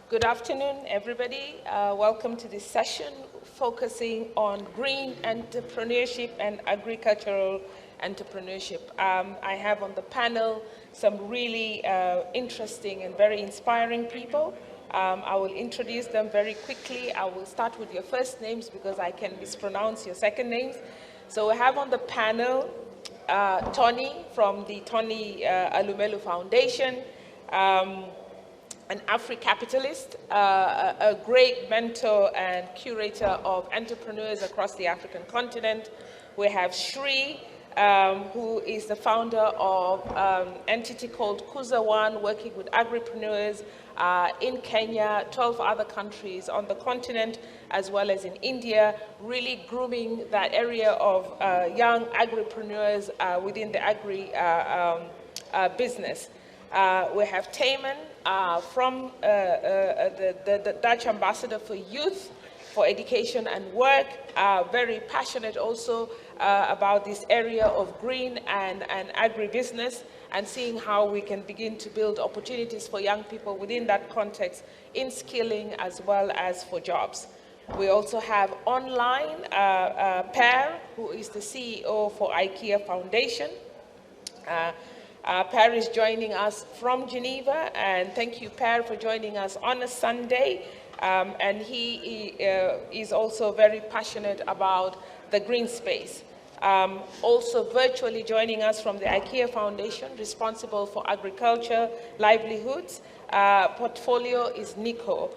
Good afternoon, everybody. Welcome to this session focusing on green entrepreneurship and agricultural entrepreneurship. I have on the panel some really interesting and very inspiring people. I will introduce them very quickly. I will start with your first names because I can mispronounce your second names. So we have on the panel Tony from the Elumelu Foundation, an Afri-capitalist, a great mentor and curator of entrepreneurs across the African continent. We have Sri, who is the founder of an entity called Kuza working with Agriprenuers in Kenya, 12 other countries on the continent, as well as in India, really grooming that area of young agripreneurs within the agri business. We have Tijmen from the Dutch Ambassador for Youth, for Education and Work, very passionate also about this area of green and agribusiness, and seeing how we can begin to build opportunities for young people within that context in skilling as well as for jobs. We also have online Per, who is the CEO for IKEA Foundation. Per is joining us from Geneva, and thank you, Per, for joining us on a Sunday. And he is also very passionate about the green space. Also virtually joining us from the IKEA Foundation, responsible for agriculture, livelihoods. Portfolio is Nico.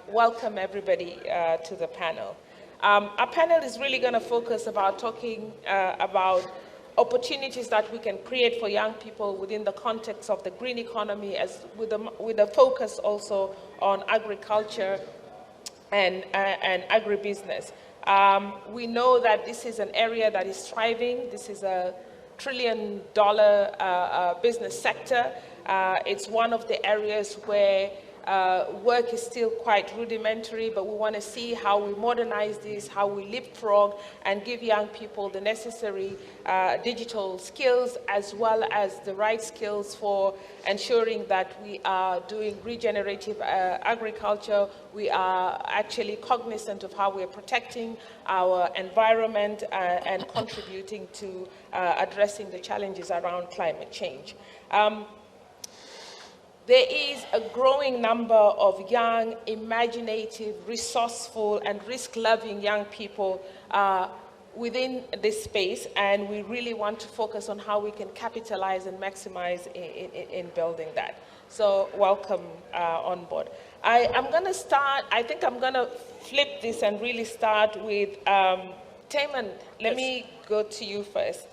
Welcome everybody to the panel. Our panel is really going to focus about talking about opportunities that we can create for young people within the context of the green economy, as with a focus also on agriculture and agribusiness. We know that this is an area that is thriving. This is a $1 trillion business sector. It's one of the areas where work is still quite rudimentary, but we want to see how we modernize this, how we leapfrog and give young people the necessary digital skills, as well as the right skills for ensuring that we are doing regenerative agriculture. We are actually cognizant of how we are protecting our environment and contributing to addressing the challenges around climate change. There is a growing number of young, imaginative, resourceful, and risk-loving young people within this space, and we really want to focus on how we can capitalize and maximize in building that. So welcome on board. I'm going to start, I think I'm going to flip this and really start with Tijmen. Let me go to you first.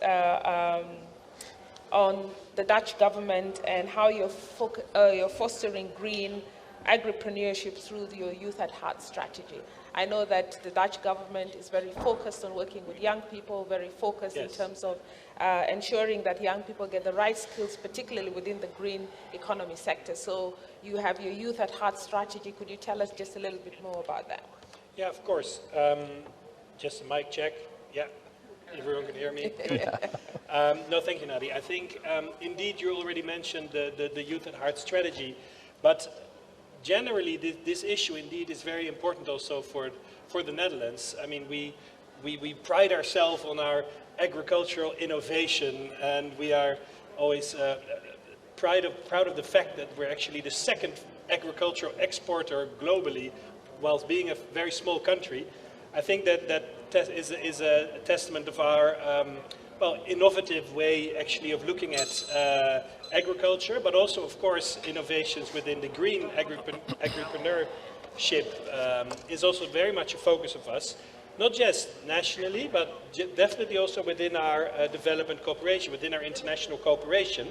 On the Dutch government and how you're fostering green agripreneurship through your Youth at Heart strategy. I know that the Dutch government is very focused on working with young people, very focused in terms of ensuring that young people get the right skills, particularly within the green economy sector. So you have your Youth at Heart strategy. Could you tell us just a little bit more about that? Yeah, of course. Just a mic check. Yeah. Everyone can hear me? No, thank you, Nadi. I think, indeed, you already mentioned the Youth at Heart strategy, but generally, this issue, indeed, is very important also for the Netherlands. I mean, we pride ourselves on our agricultural innovation, and we are always proud of the fact that we're actually the second agricultural exporter globally, whilst being a very small country. I think that is a testament of our innovative way actually of looking at agriculture, but also, of course, innovations within the green agripreneurship is also very much a focus of us, not just nationally, but definitely also within our development cooperation, within our international cooperation.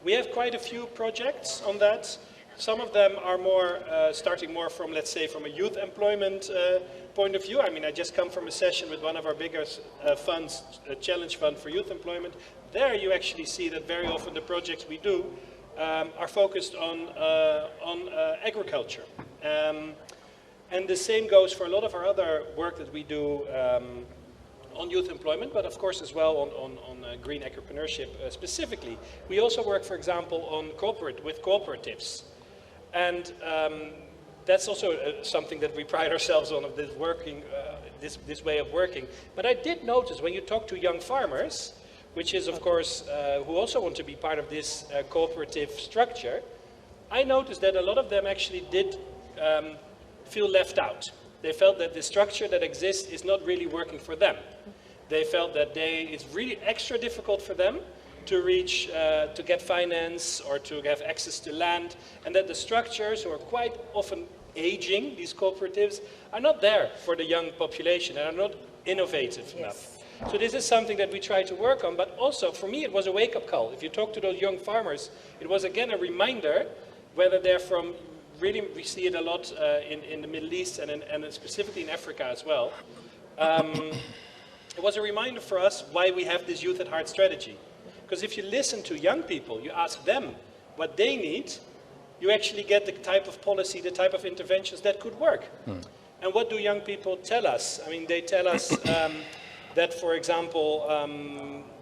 We have quite a few projects on that. Some of them are more starting more from, let's say, from a youth employment point of view. I mean, I just come from a session with one of our biggest funds, a challenge fund for youth employment. There you actually see that very often the projects we do are focused on agriculture. And the same goes for a lot of our other work that we do on youth employment, but of course as well on green agripreneurship specifically. We also work, for example, on cooperatives. And that's also something that we pride ourselves on, of this working, this way of working. But I did notice when you talk to young farmers, which is of course, who also want to be part of this cooperative structure, I noticed that a lot of them actually did feel left out. They felt that the structure that exists is not really working for them. They felt that it's really extra difficult for them to reach, to get finance or to have access to land, and that the structures, who are quite often aging, these cooperatives, are not there for the young population and are not innovative enough. So this is something that we try to work on, but also for me it was a wake-up call. If you talk to those young farmers, it was again a reminder, whether they're from, really we see it a lot in the Middle East and specifically in Africa as well. It was a reminder for us why we have this Youth at Heart strategy. Because if you listen to young people, you ask them what they need, you actually get the type of policy, the type of interventions that could work. And what do young people tell us? I mean, they tell us that, for example,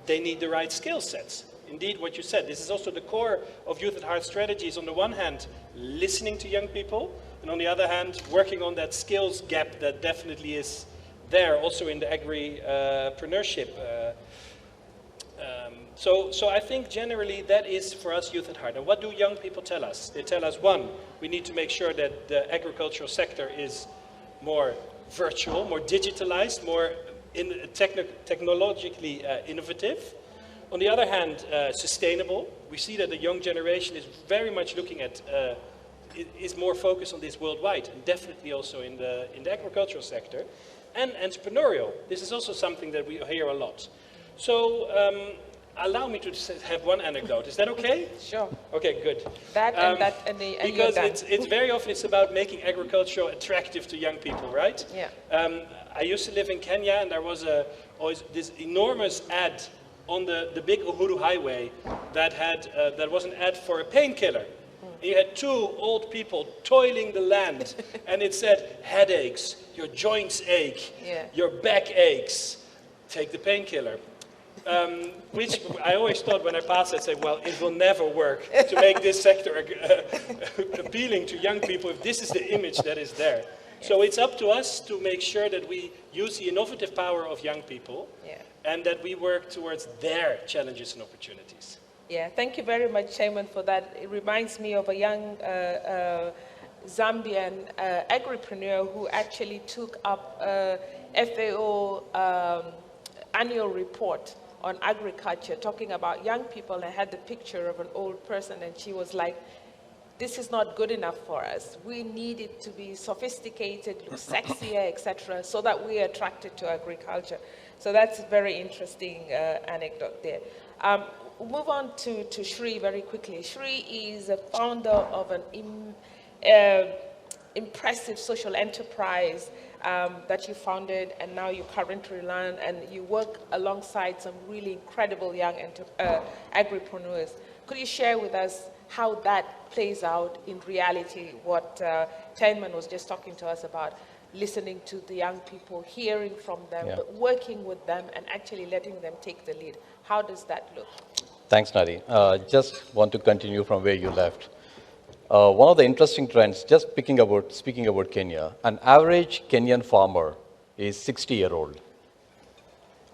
they need the right skill sets. Indeed, what you said, this is also the core of Youth at Heart strategies. On the one hand, listening to young people, and on the other hand, working on that skills gap that definitely is there, also in the agri-prenuership. So I think generally that is for us Youth at Heart. And what do young people tell us? They tell us, one, we need to make sure that the agricultural sector is more virtual, more digitalized, more technologically innovative. On the other hand, sustainable. We see that the young generation is very much looking at, is more focused on this worldwide, and definitely also in the agricultural sector. And entrepreneurial. This is also something that we hear a lot. So allow me to have one anecdote. Is that okay? Sure. Okay, good. Because it's very often it's about making agriculture attractive to young people, right? Yeah. I used to live in Kenya, and there was always this enormous ad on the big Uhuru highway that was an ad for a painkiller. You had two old people toiling the land, and it said, headaches, your joints ache, your back aches, take the painkiller. Which I always thought when I passed, I'd say, well, it will never work to make this sector appealing to young people if this is the image that is there. So it's up to us to make sure that we use the innovative power of young people and that we work towards their challenges and opportunities. Yeah, thank you very much, Chairman, for that. It reminds me of a young Zambian agripreneur who actually took up FAO annual report on agriculture, talking about young people, and had the picture of an old person, and she was like, this is not good enough for us. We need it to be sophisticated, look sexier, etc., so that we are attracted to agriculture. So that's a very interesting anecdote there. We'll move on to Sri very quickly. Sri is a founder of an impressive social enterprise that you founded, and now you currently run, and you work alongside some really incredible young agripreneurs. Could you share with us how that plays out in reality, what Tijmen was just talking to us about, listening to the young people, hearing from them, but working with them and actually letting them take the lead? How does that look? Thanks, Nadi. Just want to continue from where you left. One of the interesting trends, just speaking about Kenya, an average Kenyan farmer is 60-year-old,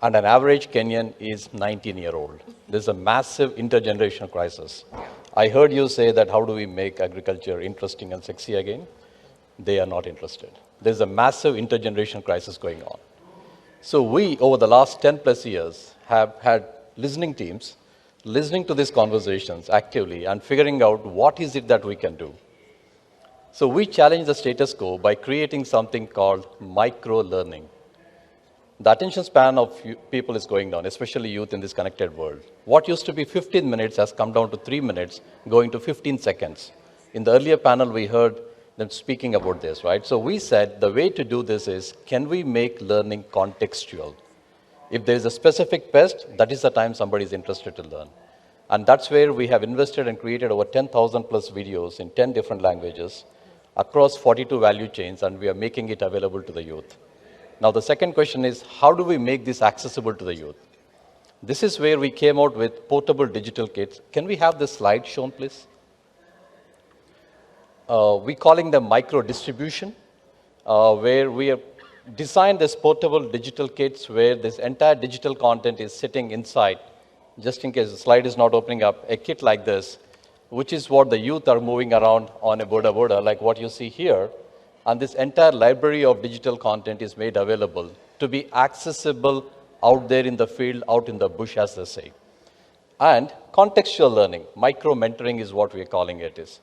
and an average Kenyan is 19-year-old. There's a massive intergenerational crisis. I heard you say that how do we make agriculture interesting and sexy again? They are not interested. There's a massive intergenerational crisis going on. So we, over the last 10 plus years, have had listening teams, listening to these conversations actively and figuring out what is it that we can do. So we challenge the status quo by creating something called micro-learning. The attention span of people is going down, especially youth in this connected world. What used to be 15 minutes has come down to 3 minutes, going to 15 seconds. In the earlier panel, we heard them speaking about this, right? So we said the way to do this is, can we make learning contextual? If there is a specific pest, that is the time somebody is interested to learn. And that's where we have invested and created over 10,000 plus videos in 10 different languages across 42 value chains, and we are making it available to the youth. Now, the second question is, how do we make this accessible to the youth? This is where we came out with portable digital kits. Can we have this slide shown, please? we're calling them micro distribution, where we have designed this portable digital kits where this entire digital content is sitting inside. Just in case the slide is not opening up, a kit like this, which is what the youth are moving around on a boda, like what you see here. And this entire library of digital content is made available to be accessible out there in the field, out in the bush, as they say. And contextual learning, micro-mentoring is what we are calling it is.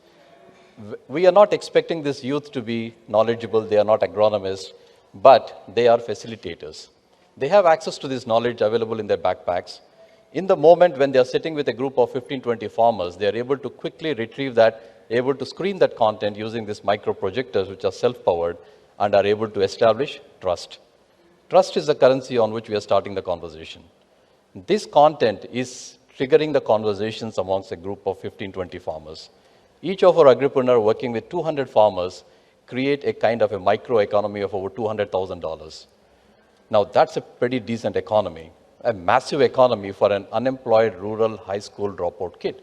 We are not expecting this youth to be knowledgeable, they are not agronomists, but they are facilitators. They have access to this knowledge available in their backpacks. In the moment when they are sitting with a group of 15, 20 farmers, they are able to quickly retrieve that, able to screen that content using these micro projectors, which are self-powered, and are able to establish trust. Trust is the currency on which we are starting the conversation. This content is triggering the conversations amongst a group of 15, 20 farmers. Each of our agripreneurs working with 200 farmers create a kind of a micro economy of over $200,000. Now that's a pretty decent economy, a massive economy for an unemployed rural high school dropout kid.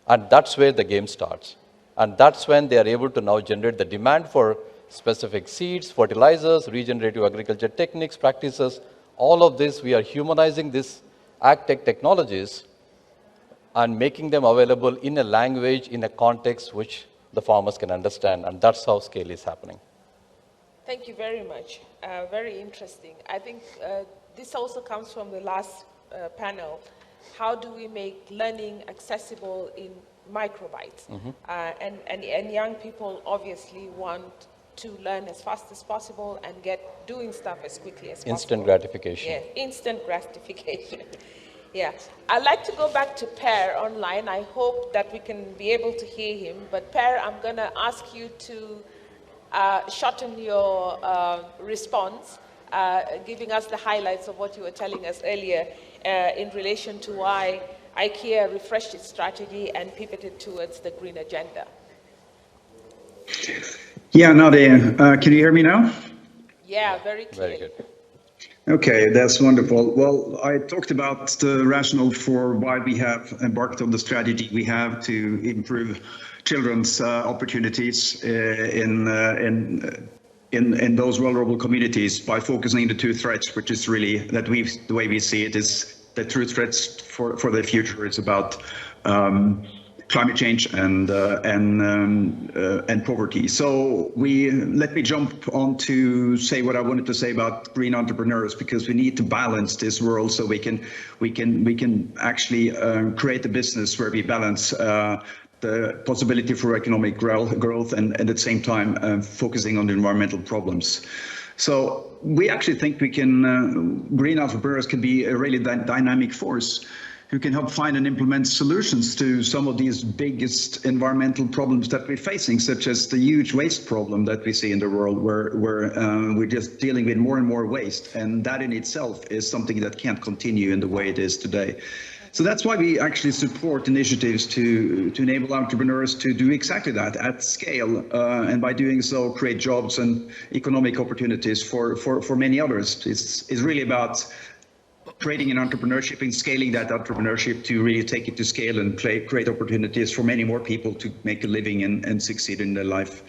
And that's where the game starts. And that's when they are able to now generate the demand for specific seeds, fertilizers, regenerative agriculture techniques, practices. All of this, we are humanizing these ag-tech technologies and making them available in a language, in a context which the farmers can understand. And that's how scale is happening. Thank you very much. Very interesting. I think this also comes from the last panel. How do we make learning accessible in microbytes? And young people obviously want to learn as fast as possible and get doing stuff as quickly as possible. Instant gratification. Yeah, instant gratification. Yeah. I'd like to go back to Per online. I hope that we can be able to hear him. But Per, I'm going to ask you to shorten your response, giving us the highlights of what you were telling us earlier in relation to why IKEA refreshed its strategy and pivoted towards the green agenda. Yeah, Nadi, can you hear me now? Yeah, very clearly. Very good. Okay, that's wonderful. Well, I talked about the rationale for why we have embarked on the strategy we have to improve children's opportunities in those vulnerable communities by focusing the two threats, which is really that the way we see it is the true threats for the future. It's about climate change and poverty. So let me jump on to say what I wanted to say about green entrepreneurs, because we need to balance this world so we can actually create a business where we balance the possibility for economic growth and at the same time focusing on the environmental problems. So we actually think green entrepreneurs can be a really dynamic force who can help find and implement solutions to some of these biggest environmental problems that we're facing, such as the huge waste problem that we see in the world, where we're just dealing with more and more waste. And that in itself is something that can't continue in the way it is today. So that's why we actually support initiatives to enable entrepreneurs to do exactly that at scale, and by doing so create jobs and economic opportunities for many others. It's really about creating an entrepreneurship and scaling that entrepreneurship to really take it to scale and create opportunities for many more people to make a living and succeed in their life.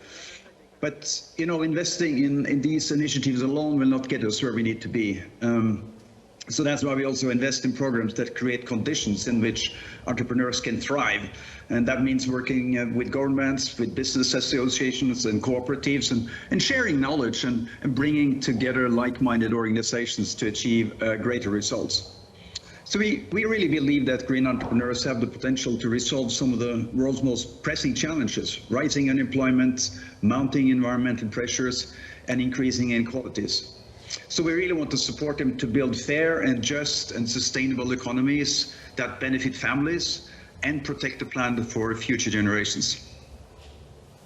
But, you know, investing in these initiatives alone will not get us where we need to be. So that's why we also invest in programs that create conditions in which entrepreneurs can thrive. And that means working with governments, with business associations and cooperatives, and sharing knowledge and bringing together like-minded organizations to achieve greater results. So we really believe that green entrepreneurs have the potential to resolve some of the world's most pressing challenges: rising unemployment, mounting environmental pressures, and increasing inequalities. So we really want to support them to build fair and just and sustainable economies that benefit families and protect the planet for future generations.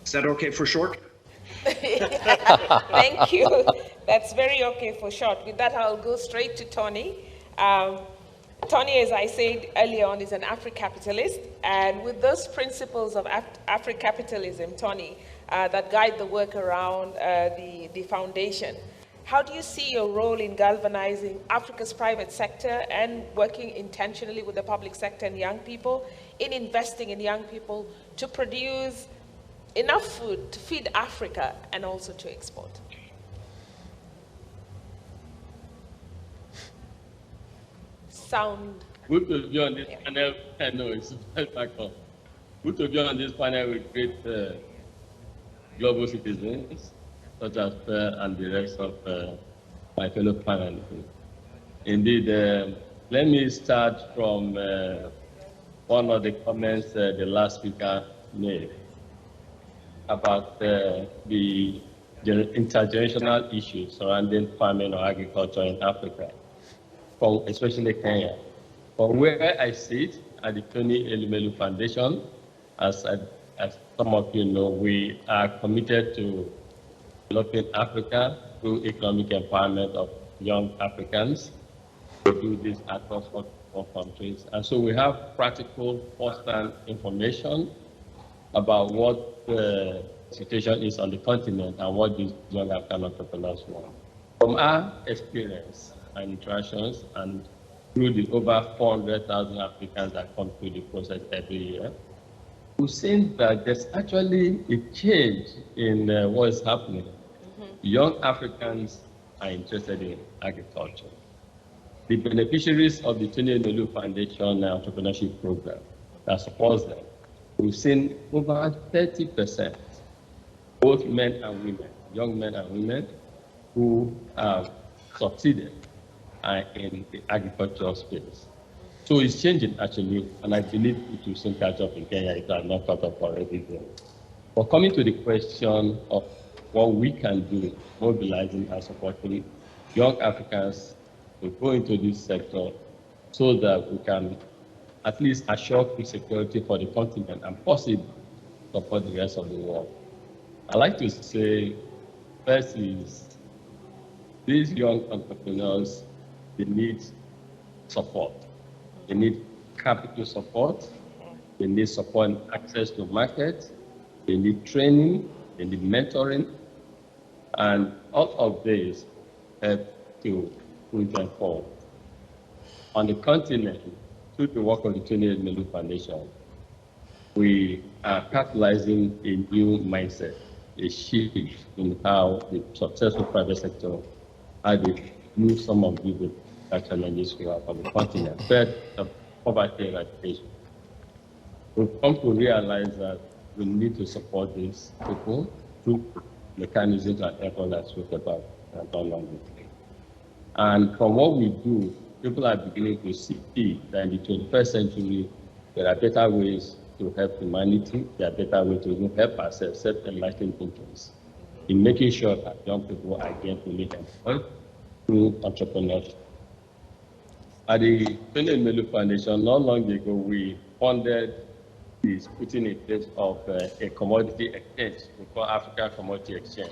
Is that okay for short? Thank you. That's very okay for short. With that, I'll go straight to Tony. Tony, as I said earlier on, is an Afri-capitalist, and with those principles of Afri-capitalism, Tony, that guide the work around the foundation, how do you see your role in galvanizing Africa's private sector and working intentionally with the public sector and young people in investing in young people to produce enough food to feed Africa and also to export? Sound. Good to be on this panel. I know it's good to be on this panel with great global citizens, such as and the rest of my fellow panelists. Indeed, let me start from one of the comments the last speaker made about the intergenerational issues surrounding farming or agriculture in Africa, especially Kenya. From where I sit at the Tony Elumelu Foundation, as some of you know, we are committed to developing Africa through economic empowerment of young Africans. We do this across all countries. And so we have practical first-hand information about what the situation is on the continent and what these young African entrepreneurs want. From our experience and interactions and through the over 400,000 applicants that come through the process every year, we've seen that there's actually a change in what is happening. Young Africans are interested in agriculture. The beneficiaries of the Tony Elumelu Foundation Entrepreneurship Program that supports them, we've seen over 30%, both men and women, young men and women, who have succeeded in the agricultural space. So it's changing actually, and I believe it will soon catch up in Kenya if I'm not caught up already there. But coming to the question of what we can do, mobilizing and supporting young Africans to go into this sector so that we can at least assure food security for the continent and possibly support the rest of the world. I like to say, first is, these young entrepreneurs, they need support. They need capital support. They need support and access to markets. They need training. They need mentoring. And all of this help to move them forward. On the continent, through the work of the Tony Elumelu Foundation, we are capitalizing a new mindset, a shift in how the successful private sector, how they move some of the challenges we have on the continent. First, poverty eradication. We've come to realize that we need to support these people through mechanisms and efforts that spoke about and from what we do, people are beginning to see that in the 21st century, there are better ways to help humanity. There are better ways to even help ourselves, self-enlightened thinkers, in making sure that young people are gainfully employed through entrepreneurship. At the Tony Elumelu Foundation, not long ago, we funded this putting in place of a commodity exchange, we call African Commodity Exchange,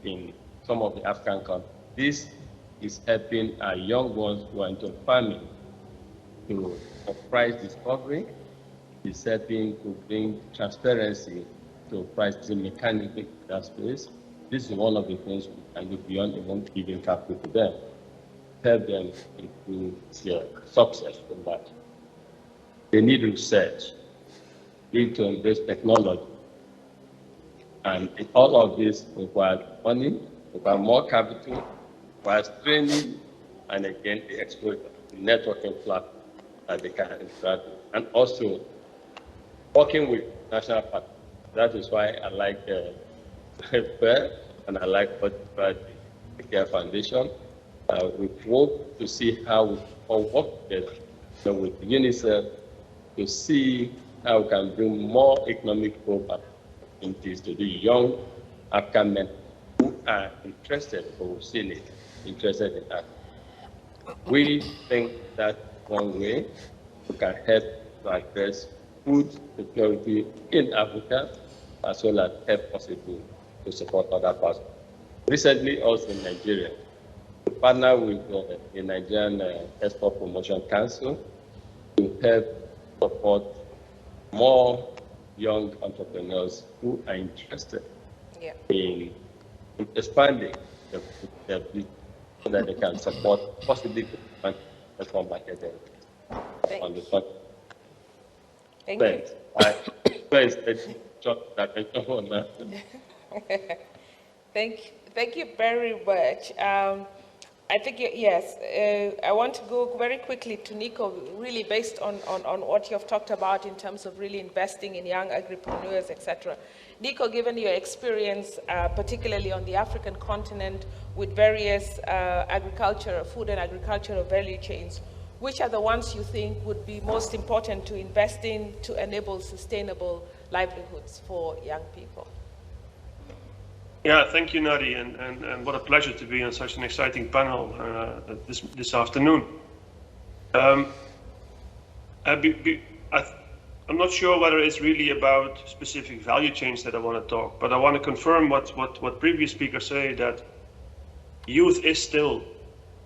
in some of the African countries. This is helping our young ones who are into farming to price discovery. It's helping to bring transparency to pricing mechanism in that space. This is one of the things we can do beyond even giving capital to them. Help them improve their success in that. They need research, need to embrace technology. And all of this requires money, requires more capital, requires training, and again, the exposure, the networking platform that they can interact with. And also, working with national partners. That is why I like FAIR, and I like what the IKEA Foundation. We hope to see how we all work together with UNICEF to see how we can bring more economic growth opportunities to the young African men who are interested, or who've seen it, interested in that. We think that one way we can help to address food security in Africa, as well as help possibly to support other parts. Recently, also in Nigeria, we partner with the Nigerian Export Promotion Council to help support more young entrepreneurs who are interested in expanding their business so that they can support possibly export marketing on the front. Thank you. First, short that I come on now. Thank you very much. I think, yes, I want to go very quickly to Nico, really based on what you've talked about in terms of really investing in young agripreneurs, etc. Nico, given your experience, particularly on the African continent with various food and agricultural value chains, which are the ones you think would be most important to invest in to enable sustainable livelihoods for young people? Yeah, thank you, Nadi, and what a pleasure to be on such an exciting panel this afternoon. I'm not sure whether it's really about specific value chains that I want to talk, but I want to confirm what previous speakers say, that youth is still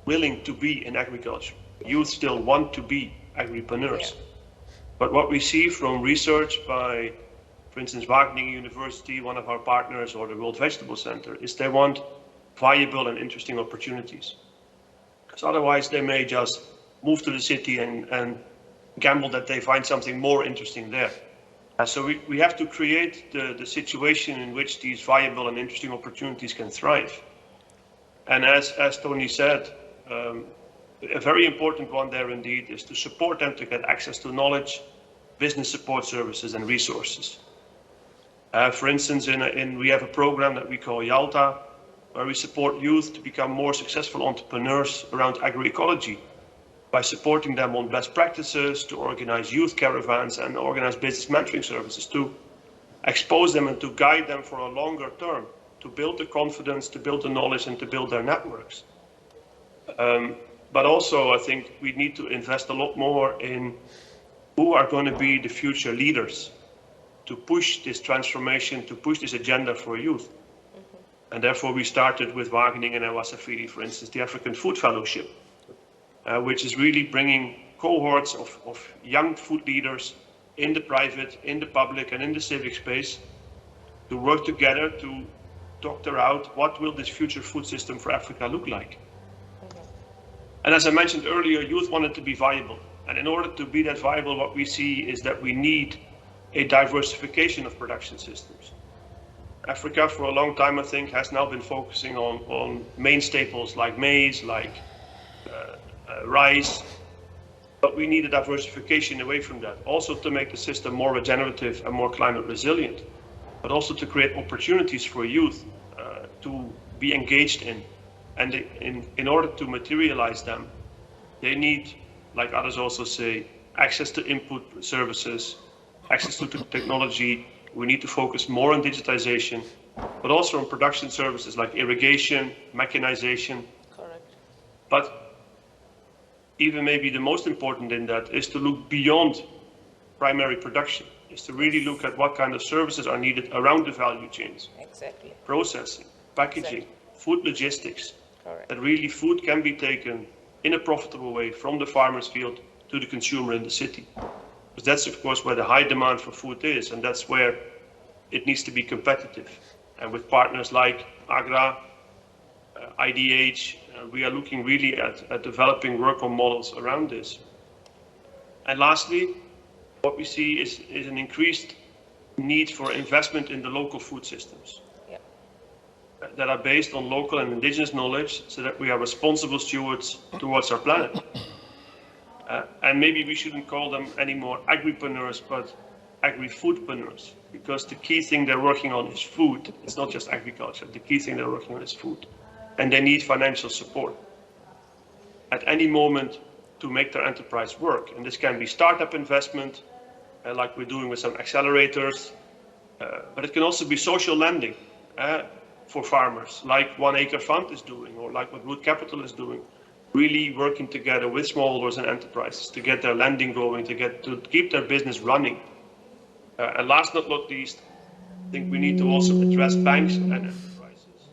willing to be in agriculture. Youth still want to be agripreneurs. Yeah. But what we see from research by, for instance, Wageningen University, one of our partners, or the World Vegetable Center, is they want viable and interesting opportunities. Because otherwise they may just move to the city and gamble that they find something more interesting there. So we have to create the situation in which these viable and interesting opportunities can thrive. And as Tony said, a very important one there indeed is to support them to get access to knowledge, business support services and resources. For instance, we have a program that we call Yalta, where we support youth to become more successful entrepreneurs around agroecology by supporting them on best practices, to organize youth caravans and organize business mentoring services, to expose them and to guide them for a longer term, to build the confidence, to build the knowledge and to build their networks. But also I think we need to invest a lot more in who are going to be the future leaders to push this transformation, to push this agenda for youth. Mm-hmm. And therefore we started with Wageningen and Wasafiri, for instance, the African Food Fellowship, which is really bringing cohorts of young food leaders in the private, in the public and in the civic space to work together to doctor out what will this future food system for Africa look like. Mm-hmm. And as I mentioned earlier, youth want it to be viable. And in order to be that viable, what we see is that we need a diversification of production systems. Africa, for a long time, I think, has now been focusing on main staples like maize, like rice, but we need a diversification away from that. Also to make the system more regenerative and more climate resilient, but also to create opportunities for youth to be engaged in. And in order to materialize them, they need, like others also say, access to input services, access to technology. We need to focus more on digitization, but also on production services like irrigation, mechanization. Correct. But even maybe the most important in that is to look beyond primary production, is to really look at what kind of services are needed around the value chains. Exactly. Processing, packaging, food logistics. Correct. That really food can be taken in a profitable way from the farmer's field to the consumer in the city. Because that's of course where the high demand for food is, and that's where it needs to be competitive. And with partners like AGRA, IDH, we are looking really at developing work on models around this. And lastly, what we see is an increased need for investment in the local food systems. Yep. That are based on local and indigenous knowledge, so that we are responsible stewards towards our planet. And maybe we shouldn't call them anymore agripreneurs, but agri-foodpreneurs, because the key thing they're working on is food. It's not just agriculture. The key thing they're working on is food. And they need financial support at any moment to make their enterprise work. And this can be startup investment, like we're doing with some accelerators, but it can also be social lending for farmers, like 1 Acre Fund is doing, or like what Wood Capital is doing, really working together with smallholders and enterprises to get their lending going, to keep their business running. And last but not least, I think we need to also address banks and enterprises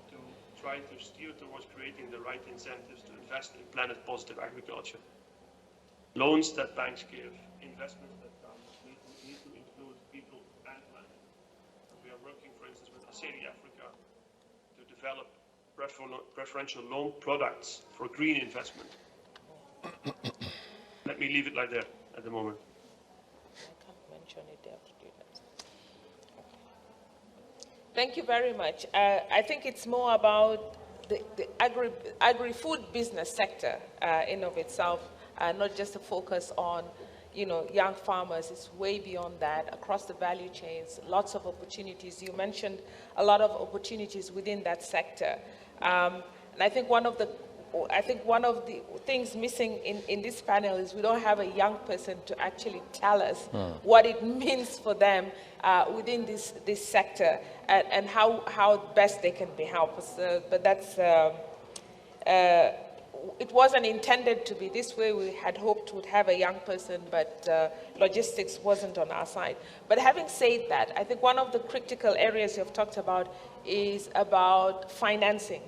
to try to steer towards creating the right incentives to invest in planet-positive agriculture. Loans that banks give, investments that need to include people and planet. We are working, for instance, with Aceli Africa to develop preferential loan products for green investment. Let me leave it like that at the moment. I can't mention it there. Thank you very much. I think it's more about the agri-food business sector in of itself, not just a focus on, young farmers. It's way beyond that, across the value chains, lots of opportunities. You mentioned a lot of opportunities within that sector. And I think one of the things missing in this panel is we don't have a young person to actually tell us what it means for them within this sector and how best they can be helped. But that's, it wasn't intended to be this way. We had hoped we'd have a young person, but logistics wasn't on our side. But having said that, I think one of the critical areas you've talked about is about financing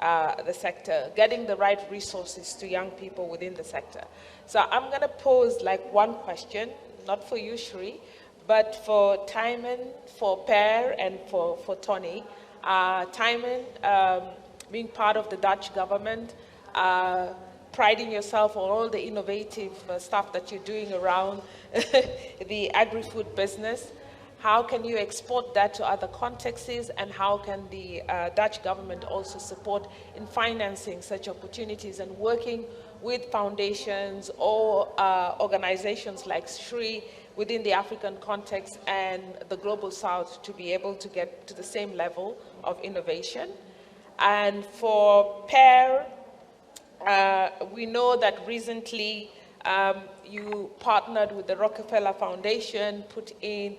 the sector, getting the right resources to young people within the sector. So I'm going to pose like one question, not for you, Shri, but for Tijmen, for Per, and for Tony. Tijmen, being part of the Dutch government, priding yourself on all the innovative stuff that you're doing around the agri-food business. How can you export that to other contexts, and how can the Dutch government also support in financing such opportunities and working with foundations or organizations like Shri within the African context and the Global South to be able to get to the same level of innovation? And for Per, we know that recently you partnered with the Rockefeller Foundation, put in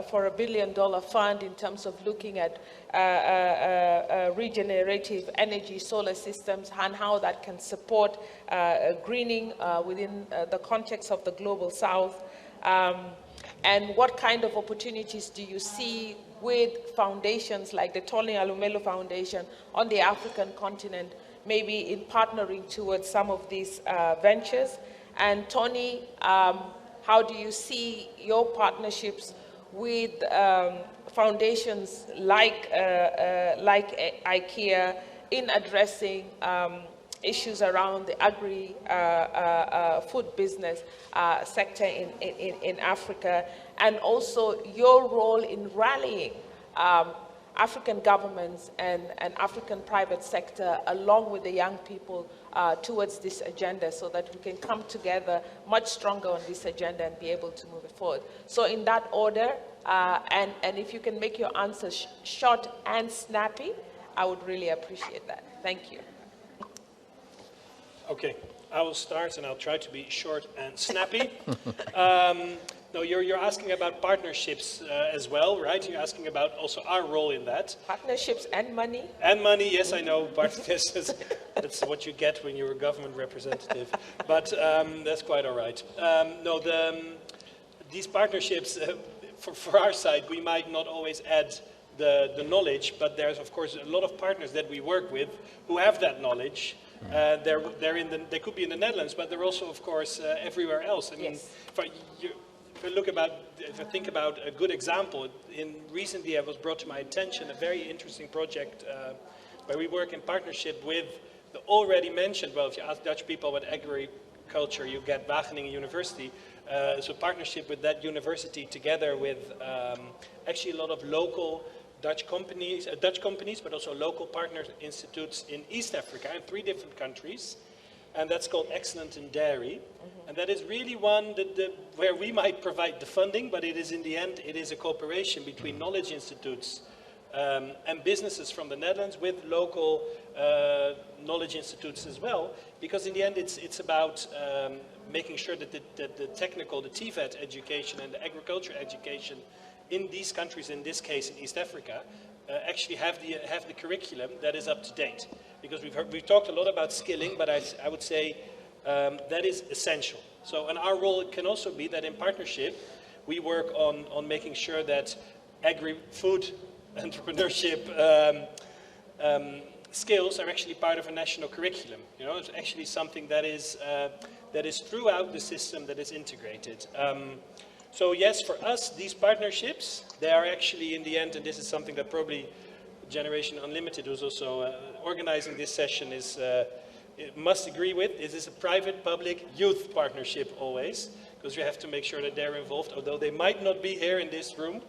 for $1 billion fund in terms of looking at regenerative energy solar systems and how that can support greening within the context of the Global South. And what kind of opportunities do you see with foundations like the Tony Elumelu Foundation on the African continent, maybe in partnering towards some of these ventures? And Tony, how do you see your partnerships with foundations like IKEA in addressing issues around the agri-food business sector in Africa, and also your role in rallying African governments and African private sector along with the young people towards this agenda, so that we can come together much stronger on this agenda and be able to move it forward. So in that order, and if you can make your answers short and snappy, I would really appreciate that. Thank you. Okay, I will start and I'll try to be short and snappy. No, you're asking about partnerships as well, right? You're asking about also our role in that. Partnerships and money. And money, yes, I know. That's what you get when you're a government representative. But that's quite all right. No, these partnerships, for our side, we might not always add the knowledge, but there's, of course, a lot of partners that we work with who have that knowledge. They could be in the Netherlands, but they're also, of course, everywhere else. I mean, yes. If I think about a good example, recently it was brought to my attention a very interesting project where we work in partnership with the already mentioned, well, if you ask Dutch people about agriculture, you get Wageningen University. So partnership with that university together with actually a lot of local Dutch companies, but also local partner institutes in East Africa in 3 different countries. And that's called Excellent in Dairy. And that is really one where we might provide the funding, but it is in the end, it is a cooperation between knowledge institutes and businesses from the Netherlands with local knowledge institutes as well. Because in the end, it's about making sure that the technical, the TVET education and the agriculture education in these countries, in this case in East Africa, actually have the curriculum that is up to date. Because we've talked a lot about skilling, but I would say that is essential. So, and our role can also be that in partnership, we work on making sure that agri-food entrepreneurship skills are actually part of a national curriculum. You know, it's actually something that is throughout the system, that is integrated. So yes, for us, these partnerships, they are actually in the end, and this is something that probably Generation Unlimited, who's also organizing this session, must agree with. This is a private-public youth partnership always, because you have to make sure that they're involved, although they might not be here in this room.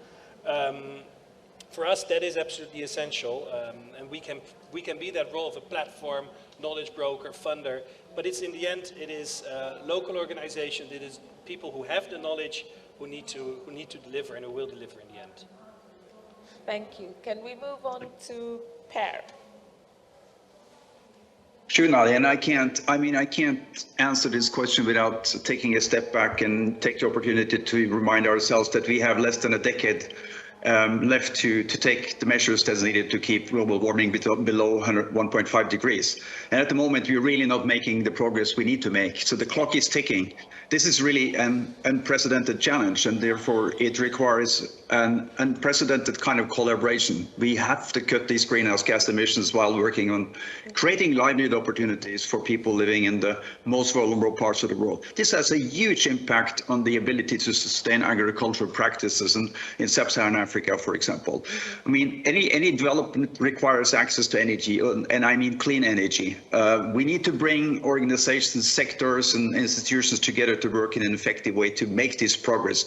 For us, that is absolutely essential, and we can be that role of a platform, knowledge broker, funder, but it's in the end, it is local organizations, it is people who have the knowledge who need to deliver and who will deliver in the end. Thank you. Can we move on to Per? Sure, Nadi, and I can't answer this question without taking a step back and take the opportunity to remind ourselves that we have less than a decade left to take the measures that's needed to keep global warming below 1.5 degrees. And at the moment, we're really not making the progress we need to make. So the clock is ticking. This is really an unprecedented challenge, and therefore it requires an unprecedented kind of collaboration. We have to cut these greenhouse gas emissions while working on creating livelihood opportunities for people living in the most vulnerable parts of the world. This has a huge impact on the ability to sustain agricultural practices in sub-Saharan Africa, for example. I mean, any development requires access to energy, and I mean clean energy. We need to bring organizations, sectors, and institutions together to work in an effective way to make this progress.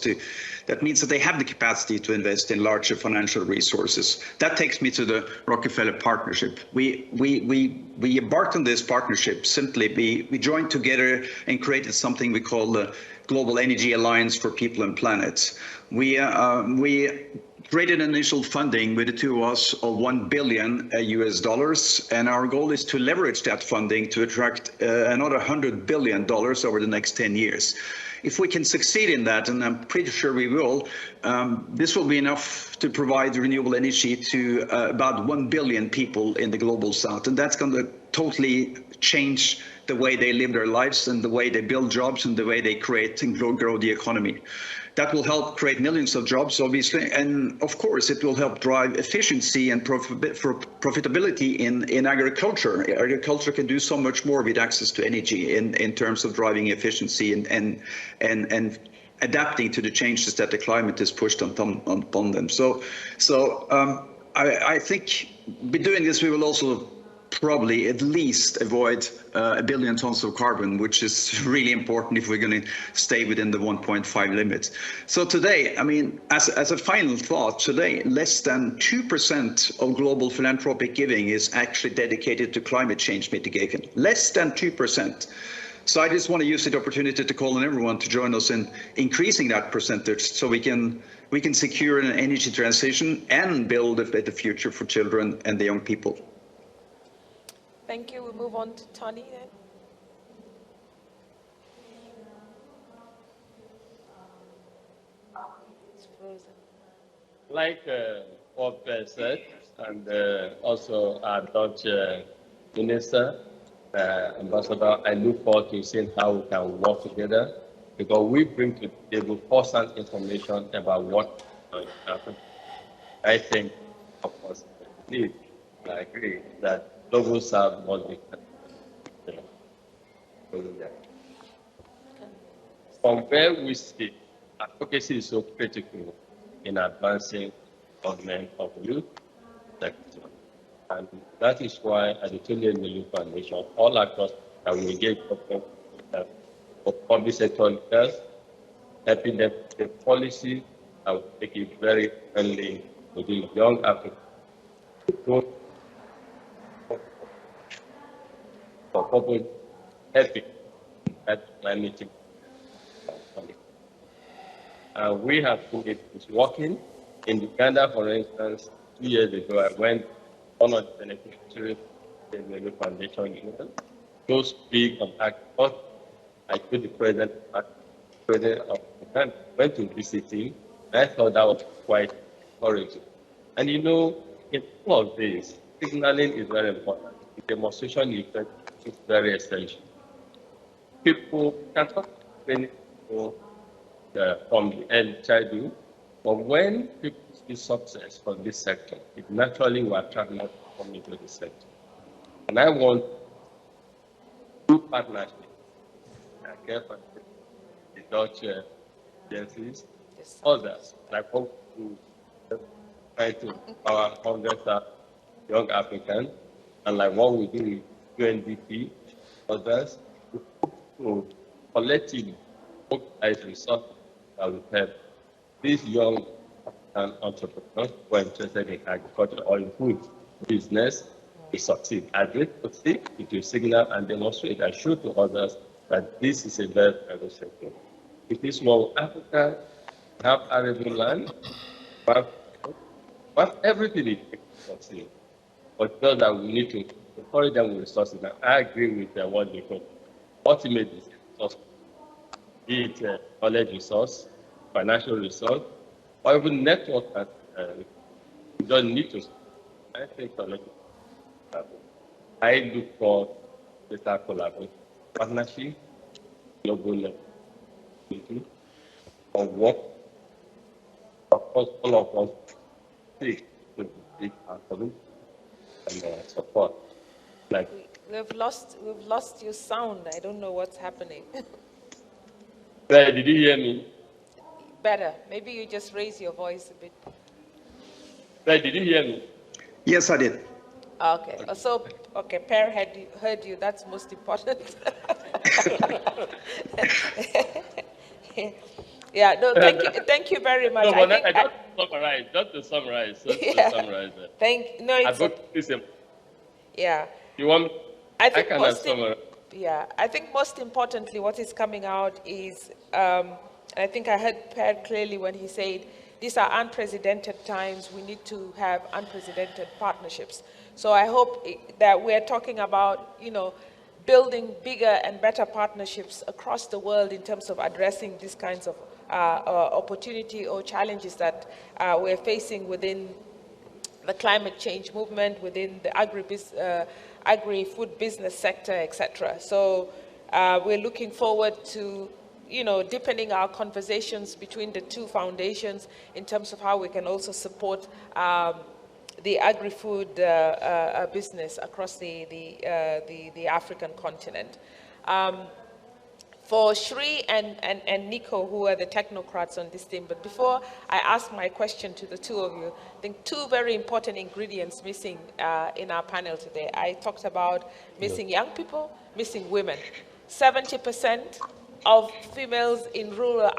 That means that they have the capacity to invest in larger financial resources. That takes me to the Rockefeller Partnership. We embarked on this partnership simply. We joined together and created something we call the Global Energy Alliance for People and Planet. We created initial funding with the two of us of $1 billion US, and our goal is to leverage that funding to attract another $100 billion over the next 10 years. If we can succeed in that, and I'm pretty sure we will, this will be enough to provide renewable energy to about 1 billion people in the global south, and that's going to totally change the way they live their lives and the way they build jobs and the way they create and grow the economy. That will help create millions of jobs, obviously, and of course it will help drive efficiency and profitability in agriculture. Agriculture can do so much more with access to energy in terms of driving efficiency and adapting to the changes that the climate has pushed upon them. So I think by doing this, we will also probably at least avoid 1 billion tons of carbon, which is really important if we're going to stay within the 1.5 limit. So today, I mean, as a final thought, today less than 2% of global philanthropic giving is actually dedicated to climate change mitigation. Less than 2%. So I just want to use the opportunity to call on everyone to join us in increasing that percentage so we can secure an energy transition and build a better future for children and the young people. Thank you. We'll move on to Tony then. It's frozen. Like what Ben said, and also our Dutch minister, Ambassador, I look forward to seeing how we can work together, because we bring to the table first-hand information about what is happening. I think, of course, I agree that global south must be from where we sit. Advocacy is so critical in advancing government of youth sector. And that is why at the Elumelu Foundation, all across, and we engage government of public sector leaders, helping them the policy and make it very friendly to the young Africans. For public helping at climate change. We have seen it's working. In Uganda, for instance, 2 years ago, I went one of the beneficiaries of the Elumelu Foundation, those big on agriculture. I told the president of Uganda, went to visit him, and I thought that was quite encouraging. And in all of this, signaling is very important. The demonstration effect is very essential. People can talk from the early childhood, but when people see success from this sector, it naturally will attract more to come into the sector. And I want two partnerships. I care for the Dutch agencies, others, like what we try to empower 100,000 young Africans, and like what we do with UNDP, others, to collectively mobilize resources that will help these young African entrepreneurs who are interested in agriculture or in food business to succeed. Agri-prenuership, it will signal and demonstrate and show to others that this is a very viable sector. It is more Africa, have arable land, but everything it takes to succeed. But just that we need to encourage them with resources. Now, I agree with what they call ultimate resource, be it knowledge resource, financial resource, or even network that you don't need to. I think I look for data collaboration, partnership, global level, or work. Of course, all of us take to take our community and support. Like we've lost your sound. I don't know what's happening. Did you hear me? Better. Maybe you just raise your voice a bit. Did you hear me? Yes, I did. Okay. So, okay, Per heard you. That's most important. Yeah. No. Thank you very much. No, just to summarize. Yeah. You want? I can summarize. Yeah. I think most importantly, what is coming out is. I think I heard Per clearly when he said, these are unprecedented times. We need to have unprecedented partnerships. So I hope that we're talking about, building bigger and better partnerships across the world in terms of addressing these kinds of opportunity or challenges that we're facing within the climate change movement, within the agri-food business sector, etc. So we're looking forward to deepening our conversations between the two foundations in terms of how we can also support the agri-food business across the African continent. For Sri and Nico, who are the technocrats on this team, but before I ask my question to the two of you, I think two very important ingredients missing in our panel today. I talked about missing young people, missing women. 70% of females in rural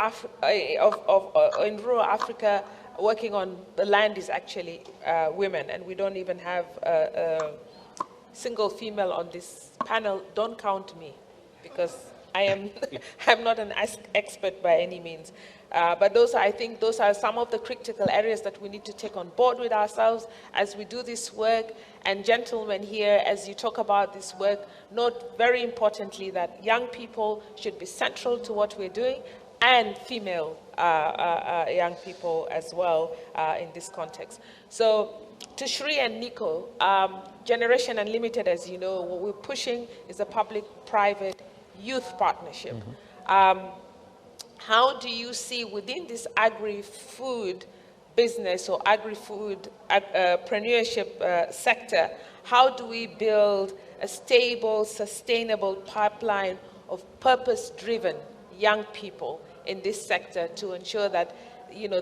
Africa working on the land is actually women, and we don't even have a single female on this panel. Don't count me, because I'm not an expert by any means. But I think those are some of the critical areas that we need to take on board with ourselves as we do this work. And gentlemen here, as you talk about this work, note very importantly that young people should be central to what we're doing, and female young people as well in this context. So to Sri and Nico, Generation Unlimited, as you know, what we're pushing is a public-private youth partnership. How do you see within this agri-food business or agri-food preneurship sector, how do we build a stable, sustainable pipeline of purpose-driven young people in this sector to ensure that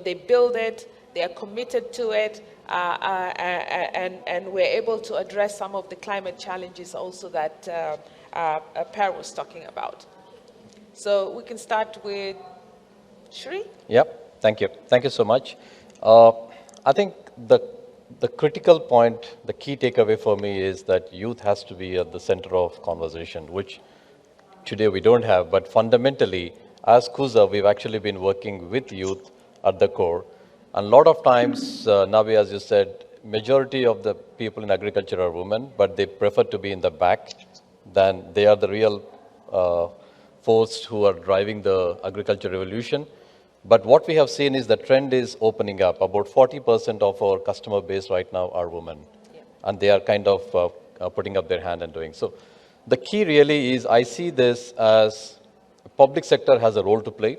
they build it, they are committed to it, and we're able to address some of the climate challenges also that Per was talking about. So we can start with Sri. Yep, thank you. Thank you so much. I think the critical point, the key takeaway for me is that youth has to be at the center of conversation, which today we don't have, but fundamentally, as Kuza, we've actually been working with youth at the core. And a lot of times, Nabi, as you said, majority of the people in agriculture are women, but they prefer to be in the back than they are the real force who are driving the agriculture revolution. But what we have seen is the trend is opening up. About 40% of our customer base right now are women. Yeah. And they are kind of putting up their hand and doing. So the key really is I see this as public sector has a role to play.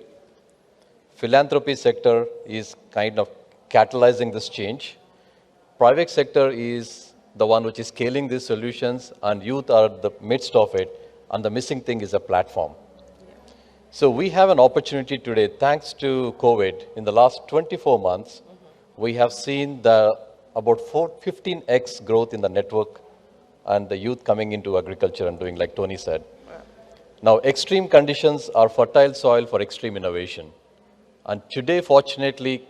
Philanthropy sector is kind of catalyzing this change. Private sector is the one which is scaling these solutions, and youth are the midst of it. And the missing thing is a platform. So we have an opportunity today, thanks to COVID, in the last 24 months, we have seen about 15x growth in the network and the youth coming into agriculture and doing like Tony said. Wow. Now, extreme conditions are fertile soil for extreme innovation. And today, fortunately,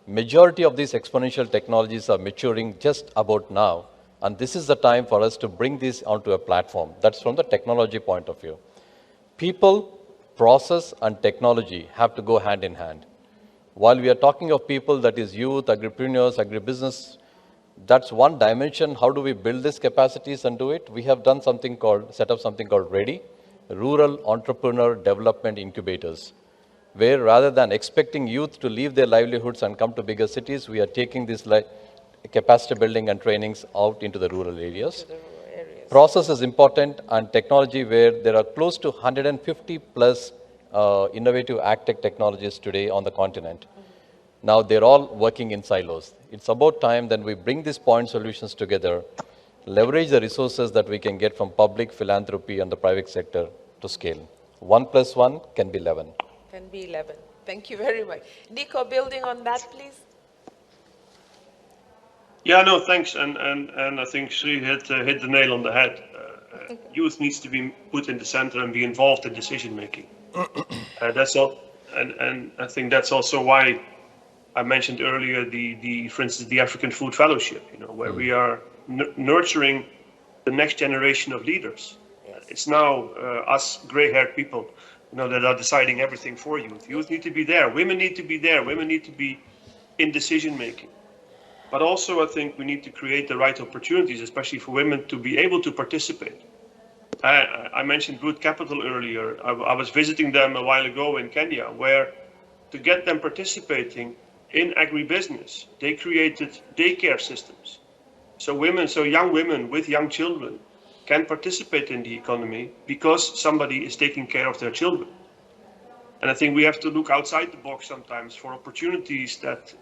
Majority of these exponential technologies are maturing just about now, and this is the time for us to bring this onto a platform. That's from the technology point of view. People, process, and technology have to go hand in hand. While we are talking of people, that is youth, agripreneurs, agribusiness, that's one dimension. How do we build these capacities and do it? We have done something called, set up something called READY, Rural Entrepreneur Development Incubators, where rather than expecting youth to leave their livelihoods and come to bigger cities, we are taking this capacity building and trainings out into the rural areas. Process is important, and technology, where there are close to 150 plus innovative agtech technologies today on the continent. Now they're all working in silos. It's about time that we bring these point solutions together, leverage the resources that we can get from public, philanthropy, and the private sector to scale. 1 + 1 can be 11. Can be 11. Thank you very much. Nico, building on that, please. Yeah, no, thanks. And I think Sri hit the nail on the head. Youth needs to be put in the center and be involved in decision making. That's all. And I think that's also why I mentioned earlier for instance, the African Food Fellowship, where we are nurturing the next generation of leaders. Yes. It's now us gray-haired people, that are deciding everything for youth. Youth need to be there. Women need to be there. Women need to be in decision making. But also, I think we need to create the right opportunities, especially for women, to be able to participate. I mentioned Root Capital earlier. I was visiting them a while ago in Kenya, where to get them participating in agribusiness, they created daycare systems. So young women with young children can participate in the economy because somebody is taking care of their children. And I think we have to look outside the box sometimes for opportunities that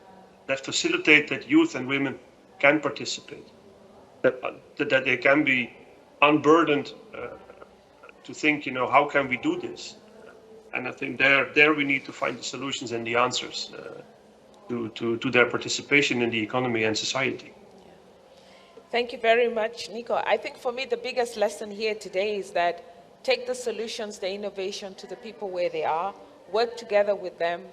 facilitate that youth and women can participate, that they can be unburdened to think, how can we do this? And I think there we need to find the solutions and the answers to their participation in the economy and society. Thank you very much, Nico. I think for me, the biggest lesson here today is that take the solutions, the innovation to the people where they are, work together with them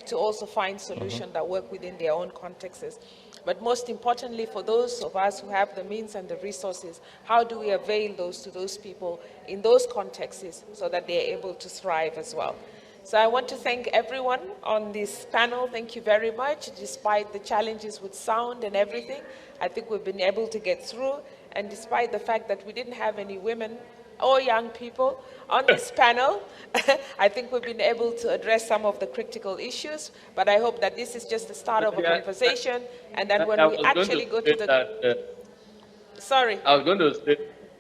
to also find solutions that work within their own contexts. But most importantly, for those of us who have the means and the resources, how do we avail those to those people in those contexts so that they're able to thrive as well? So I want to thank everyone on this panel. Thank you very much. Despite the challenges with sound and everything, I think we've been able to get through. And despite the fact that we didn't have any women or young people on this panel, I think we've been able to address some of the critical issues. But I hope that this is just the start of a conversation. And then when we actually go to the... Sorry. I was going to say,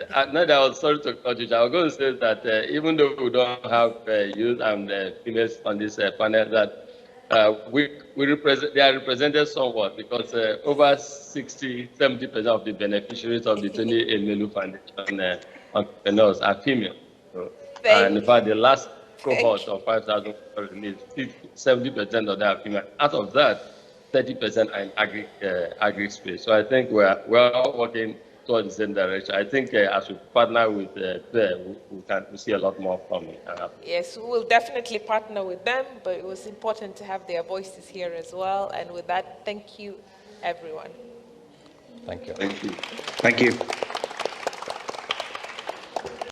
not that I was sorry to cut you. I was going to say that even though we don't have youth and females on this panel, that they are represented somewhat, because over 60–70% of the beneficiaries of the Tony Elumelu Foundation entrepreneurs are female. And in fact, the last cohort of 5,000 released, 70% of them are female. Out of that, 30% are in agri space. So I think we're all working towards the same direction. I think as we partner with them, we see a lot more from it. Yes, we will definitely partner with them, but it was important to have their voices here as well. And with that, thank you, everyone. Thank you. Thank you. Thank you.